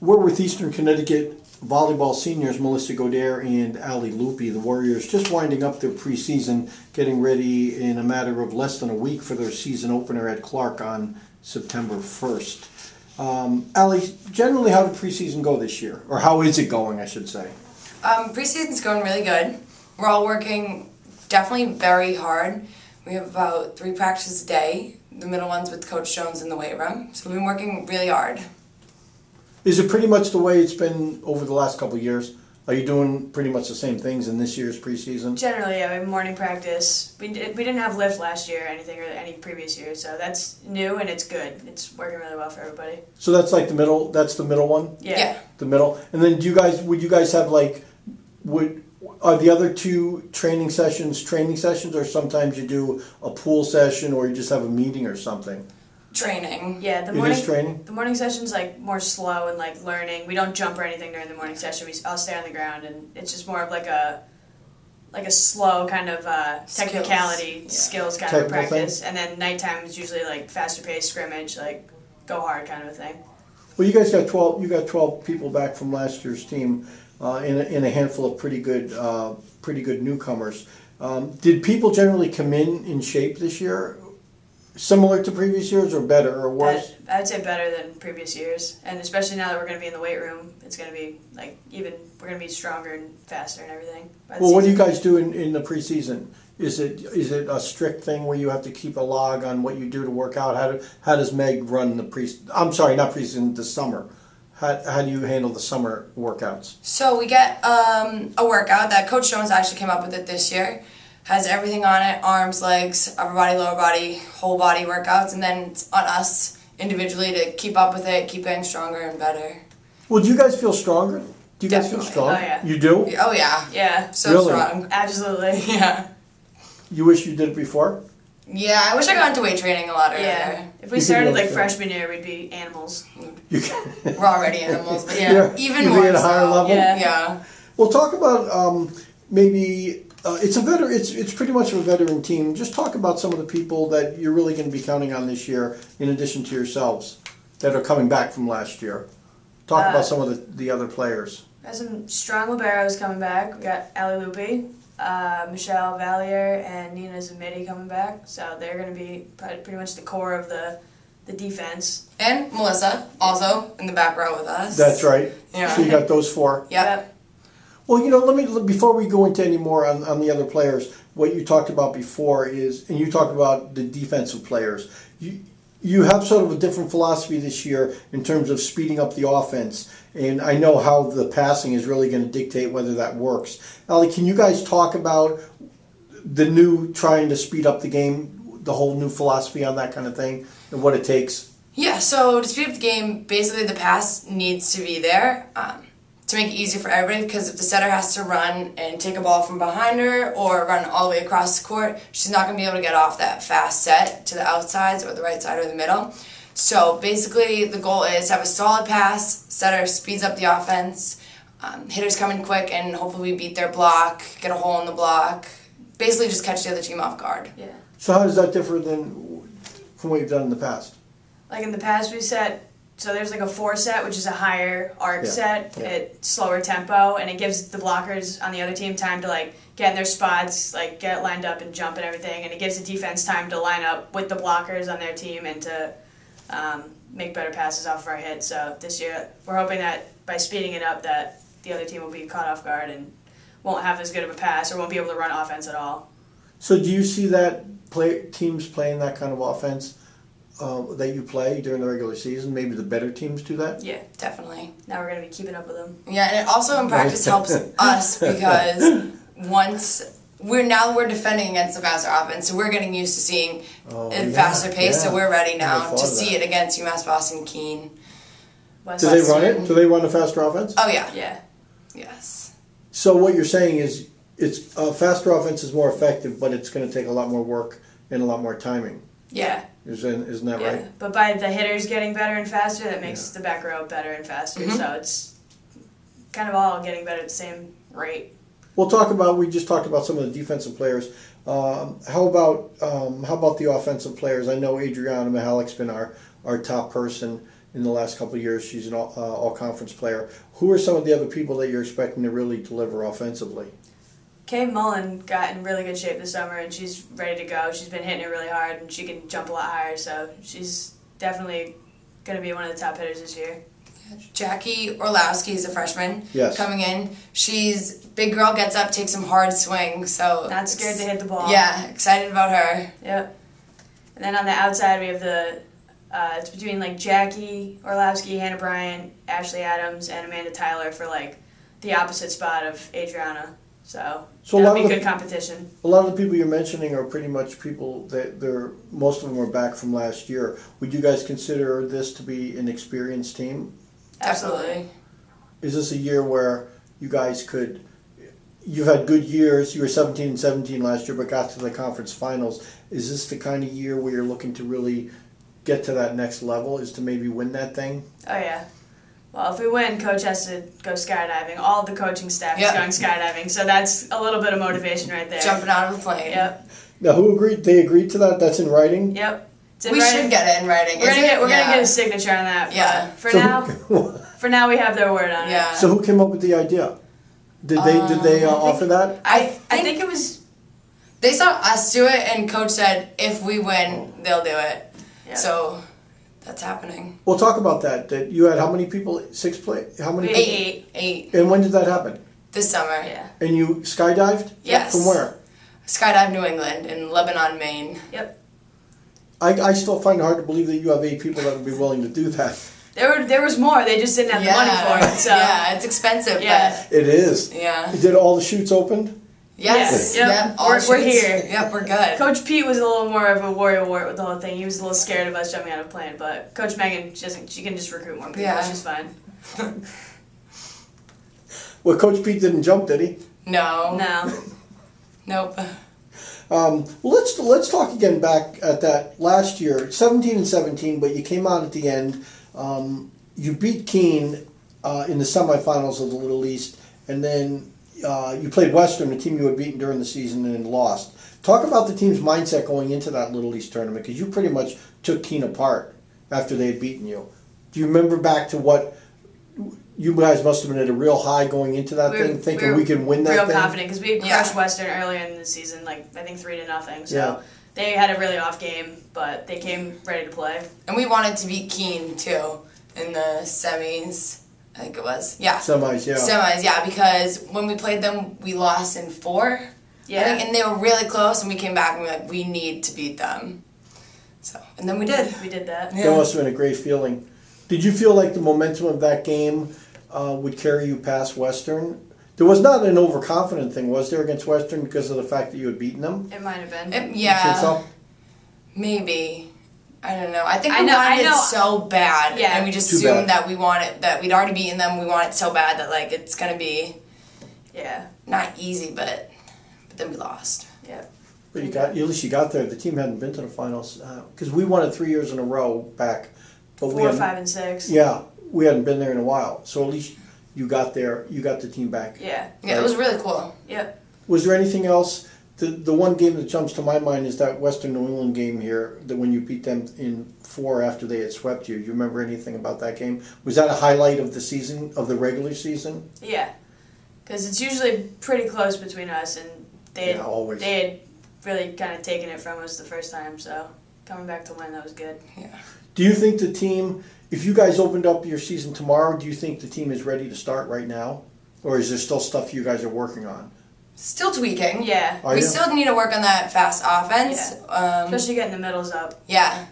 we're with Eastern Connecticut volleyball seniors Melissa Godair and Ali Lupi. The Warriors just winding up their preseason, getting ready in a matter of less than a week for their season opener at Clark on September 1st. Ali, generally how did preseason go this year? Or how is it going, I should say? Preseason's going really good. We're all working definitely very hard. We have about 3 practices a day, the middle ones with Coach Jones in the weight room. So we've been working really hard. Is it pretty much the way it's been over the last couple of years? Are you doing pretty much the same things in this year's preseason? Generally, yeah, we have morning practice. We didn't have lift last year or anything, or any previous year, so that's new and it's good. It's working really well for everybody. So that's like the middle, that's the middle one? Yeah. The middle. And then would you guys have are the other 2 training sessions, or sometimes you do a pool session or you just have a meeting or something? Training. Yeah, It is training? The morning session's like more slow and like learning. We don't jump or anything during the morning session. I'll stay on the ground, and it's just more of like a slow kind of technicality skills kind of practice. And then nighttime is usually like faster paced scrimmage, like go hard kind of a thing. Well, you guys got 12. You got 12 people back from last year's team, in a handful of pretty good newcomers. Did people generally come in shape this year? Similar to previous years, or better, or worse? I'd say better than previous years, and especially now that we're going to be in the weight room, it's going to be like we're going to be stronger and faster and everything. Well, what do you guys do in the preseason? Is it a strict thing where you have to keep a log on what you do to work out? How does Meg run the summer? How do you handle the summer workouts? So we get a workout that Coach Jones actually came up with it this year. Has everything on it, arms, legs, upper body, lower body, whole body workouts, and then it's on us individually to keep up with it, keep getting stronger and better. Well, do you guys feel stronger? Do you guys feel Definitely. strong? Oh, yeah. You do? Oh yeah. Yeah. So Really? strong. Absolutely. Yeah. You wish you did it before? Yeah, I wish I got into weight training a lot earlier. Yeah. If we You started could like go freshman year, we'd be animals. You We're already animals, but yeah, even you'd more be at a so. higher level? Yeah. Well, talk about maybe it's a veteran. It's pretty much a veteran team. Just talk about some of the people that you're really going to be counting on this year, in addition to yourselves, that are coming back from last year. Talk about some of the other players. We got some strong liberos coming back. We got Ali Lupi, Michelle Valier, and Nina Zamidi coming back. So they're going to be pretty much the core of the defense. And Melissa, also in the back row with us. That's right. Yeah. So you got those 4. Yep. Well, before we go into any more on the other players, what you talked about before is, and you talked about the defensive players, you have sort of a different philosophy this year in terms of speeding up the offense, and I know how the passing is really going to dictate whether that works. Ali, can you guys talk about the new trying to speed up the game, the whole new philosophy on that kind of thing, and what it takes? Yeah, so to speed up the game, basically the pass needs to be there. To make it easier for everybody, because if the setter has to run and take a ball from behind her or run all the way across the court, she's not going to be able to get off that fast set to the outsides or the right side or the middle. So basically the goal is to have a solid pass, setter speeds up the offense, hitters come in quick, and hopefully we beat their block, get a hole in the block, basically just catch the other team off guard. Yeah. So how does that differ from what you've done in the past? Like in the past, we set. So there's like a 4 set, which is a higher arc set at slower tempo, and it gives the blockers on the other team time to like get in their spots, like get lined up and jump and everything, and it gives the defense time to line up with the blockers on their team and to make better passes off of our hit. So this year, we're hoping that by speeding it up, that the other team will be caught off guard and won't have as good of a pass or won't be able to run offense at all. So do you see that teams playing that kind of offense that you play during the regular season? Maybe the better teams do that? Yeah, definitely. Now we're going to be keeping up with them. Yeah, and it also in practice helps us because we're defending against the faster offense, so we're getting used to seeing a faster pace, so we're ready now to see it against UMass Boston Keene. Do they run it? Do they run a faster offense? Oh yeah. Yeah. Yes. So what you're saying is it's faster offense is more effective, but it's going to take a lot more work and a lot more timing. Yeah. Isn't that right? But by the hitters getting better and faster, that makes the back row better and faster. Mm-hmm. So it's kind of all getting better at the same rate. We just talked about some of the defensive players. How about the offensive players? I know Adriana Mihalik's been our top person. in the last couple of years. She's an all-conference player. Who are some of the other people that you're expecting to really deliver offensively? Kay Mullen got in really good shape this summer, and she's ready to go. She's been hitting it really hard, and she can jump a lot higher, so she's definitely going to be one of the top hitters this year. Jackie Orlowski is a freshman Yes. coming in. She's big girl, gets up, takes some hard swings. So Not scared to hit the ball. Yeah, excited about her. Yep. And then on the outside, we have it's between like Jackie Orlowski, Hannah Bryant, Ashley Adams, and Amanda Tyler for like the opposite spot of Adriana. So So a that'll lot be of good the- competition. A lot of the people you're mentioning are pretty much people that most of them are back from last year. Would you guys consider this to be an experienced team? Absolutely. Is this a year where you guys you've had good years, you were 17-17 last year but got to the conference finals. Is this the kind of year where you're looking to really get to that next level, is to maybe win that thing? Oh yeah. Well, if we win, coach has to go skydiving. All of the coaching staff Yep. is going skydiving, so that's a little bit of motivation right there. Jumping out of the plane. Yep. Now, who agreed? They agreed to that? That's in writing? Yep. It's in We writing. should get it in writing. We're isn't it? gonna Yeah. get a signature on that. but Yeah. For now, we have their word on it. Yeah. So who came up with the idea? Did they offer that? I think it was. They saw us do it, and coach said, if we win, they'll do it. Yeah. So that's happening. We'll talk about that. That you had how many people? How many? We- people? Eight. And when did that happen? This summer. Yeah. And you skydived? Yes. From where? Skydive New England in Lebanon, Maine. Yep. I still find it hard to believe that you have 8 people that would be willing to do that. There was more. They just didn't have the money for it. So Yeah, it's expensive, Yeah. It is. but yeah. Did all the chutes open? Yes. Yep. Yep. all We're shoots. here. Yep, we're good. Coach Pete was a little more of a warrior with the whole thing. He was a little scared of us jumping out of a plane, but Coach Megan, she can just recruit more people. Yeah. She's fine. Well, Coach Pete didn't jump, did he? No. No. Nope. Well, let's talk again back at that last year, 17-17, but you came out at the end. You beat Keene in the semifinals of the Little East, and then you played Western, the team you had beaten during the season, and lost. Talk about the team's mindset going into that Little East tournament, because you pretty much took Keene apart after they had beaten you. Do you remember back to what you guys must have been at a real high going into that thing, thinking we can win that real thing? confident because we Yeah. crushed Western earlier in the season, like I think 3-0. So Yeah. they had a really off game, but they came ready to play. And we wanted to beat Keene, too, in the semis, I think it was. Yeah. Semis, yeah. Semis, yeah, because when we played them, we lost in 4. Yeah. I think, and they were really close, and we came back and we were like, we need to beat them. So, and then we did. We did that. That must have been a great feeling. Did you feel like the momentum of that game would carry you past Western? There was not an overconfident thing, was there, against Western because of the fact that you had beaten them? It might have been. It- You think yeah, so? maybe. I don't know. I think I we know- wanted I know- it so bad, Yeah. and we just Too assumed bad. that we'd already beaten them. We want it so bad that like it's gonna be Yeah. not easy, but then we lost. Yeah. But at least you got there. The team hadn't been to the finals because we won it 3 years in a row back. But 4, 5, and 6. Yeah, we hadn't been there in a while. So at least you got there. You got the team back. Yeah. Yeah, it was really cool. Yep. Was there anything else? The one game that jumps to my mind is that Western New England game here, that when you beat them in 4 after they had swept you. Do you remember anything about that game? Was that a highlight of the season, of the regular season? Yeah. Because it's usually pretty close between us, and Yeah, always. they had really kind of taken it from us the first time. So coming back to win, that was good. Yeah. Do you think the team, if you guys opened up your season tomorrow, do you think the team is ready to start right now? Or is there still stuff you guys are working on? Still tweaking. Yeah. Are We you? still need to work on that fast offense. Especially getting the middles up. Yeah.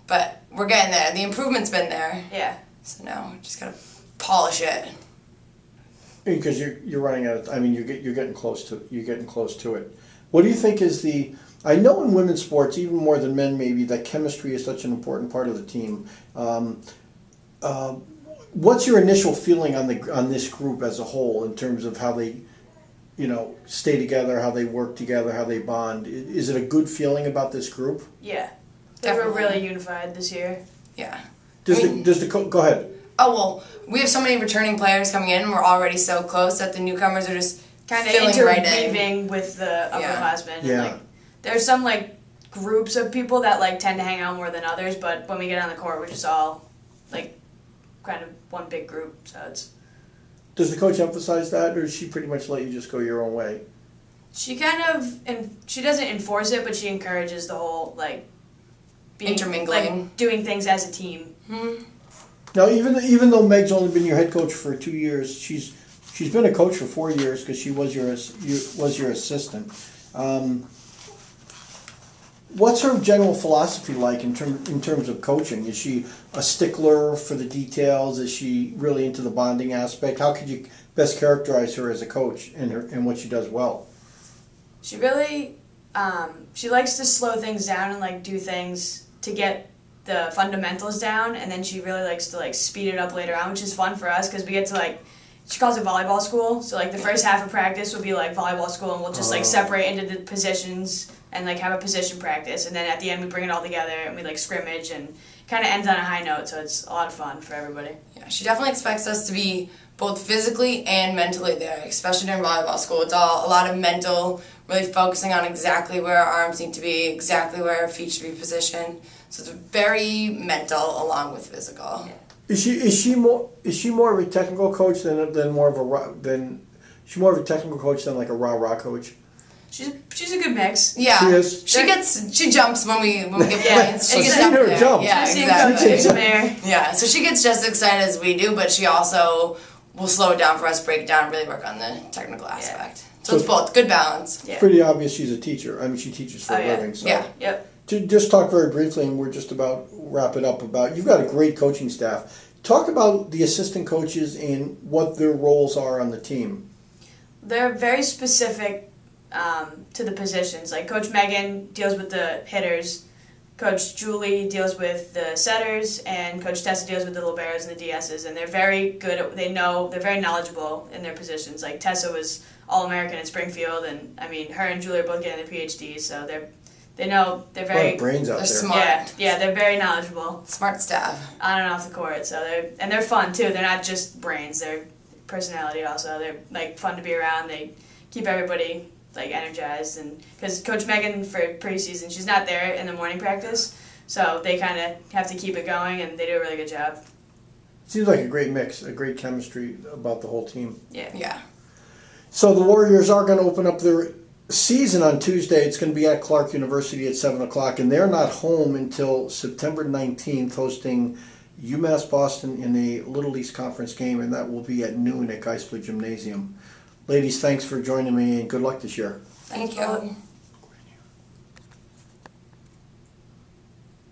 But we're getting there. The improvement's been there. Yeah. So now we just gotta polish it. Because you're running out of, I mean, you're getting close to it. What do you think is the? I know in women's sports, even more than men, maybe that chemistry is such an important part of the team. What's your initial feeling on this group as a whole in terms of how they, stay together, how they work together, how they bond? Is it a good feeling about this group? Yeah. They were Definitely. really unified this year. Yeah. Go ahead. Oh, well, we have so many returning players coming in, and we're already so close that the newcomers are just Kind of filling right in. interweaving with the upperclassmen. Yeah. And, there's some groups of people that tend to hang out more than others, but when we get on the court, we're just all like kind of one big group. So it's. Does the coach emphasize that, or does she pretty much let you just go your own way? She kind of, and she doesn't enforce it, but she encourages the whole like intermingling, like doing things as a team. Now, even though Meg's only been your head coach for 2 years, she's been a coach for 4 years because she was your assistant. What's her general philosophy like in terms of coaching? Is she a stickler for the details? Is she really into the bonding aspect? How could you best characterize her as a coach and what she does well? She really, she likes to slow things down and like do things to get the fundamentals down, and then she really likes to like speed it up later on, which is fun for us because we get to like, she calls it volleyball school. So like the first half of practice would be like volleyball school, and we'll just like separate into the positions and like have a position practice, and then at the end we bring it all together and we like scrimmage, and kind of ends on a high note. So it's a lot of fun for everybody. Yeah, she definitely expects us to be both physically and mentally there, especially during volleyball school. It's all a lot of mental, really focusing on exactly where our arms need to be, exactly where our feet should be positioned. So it's very mental along with physical. Yeah. Is she more of a technical coach than more of a technical coach than like a rah coach? She's a good mix. Yeah, She is. she jumps when we get Yeah, points. I've She gets seen her up there. jump. Yeah, I've seen exactly. coaches in there. Yeah, so she gets just as excited as we do, but she also will slow it down for us, break it down, really work on the technical aspect. So it's both good balance. Yeah. It's pretty obvious she's a teacher. I mean, she teaches for a living. So. Yeah. Yep. To just talk very briefly, and we're just about wrap it up. About you've got a great coaching staff. Talk about the assistant coaches and what their roles are on the team. They're very specific to the positions. Like Coach Megan deals with the hitters, Coach Julie deals with the setters, and Coach Tessa deals with the liberos and the DSs. And they're very good. They're very knowledgeable in their positions. Like Tessa was All-American at Springfield, and I mean, her and Julie are both getting their PhDs, so they're very A lot of brains out they're there. smart. yeah, they're very knowledgeable Smart staff. on and off the court. So they're fun too. They're not just brains. They're personality also. They're like fun to be around. They keep everybody like energized, and because Coach Megan for preseason, she's not there in the morning practice, so they kind of have to keep it going, and they do a really good job. Seems like a great mix, a great chemistry about the whole team. Yeah. So the Warriors are going to open up their season on Tuesday. It's going to be at Clark University at 7 o'clock, and they're not home until September 19th, hosting UMass Boston in a Little East Conference game, and that will be at noon at Geisler Gymnasium. Ladies, thanks for joining me, and good luck this year. Thank you.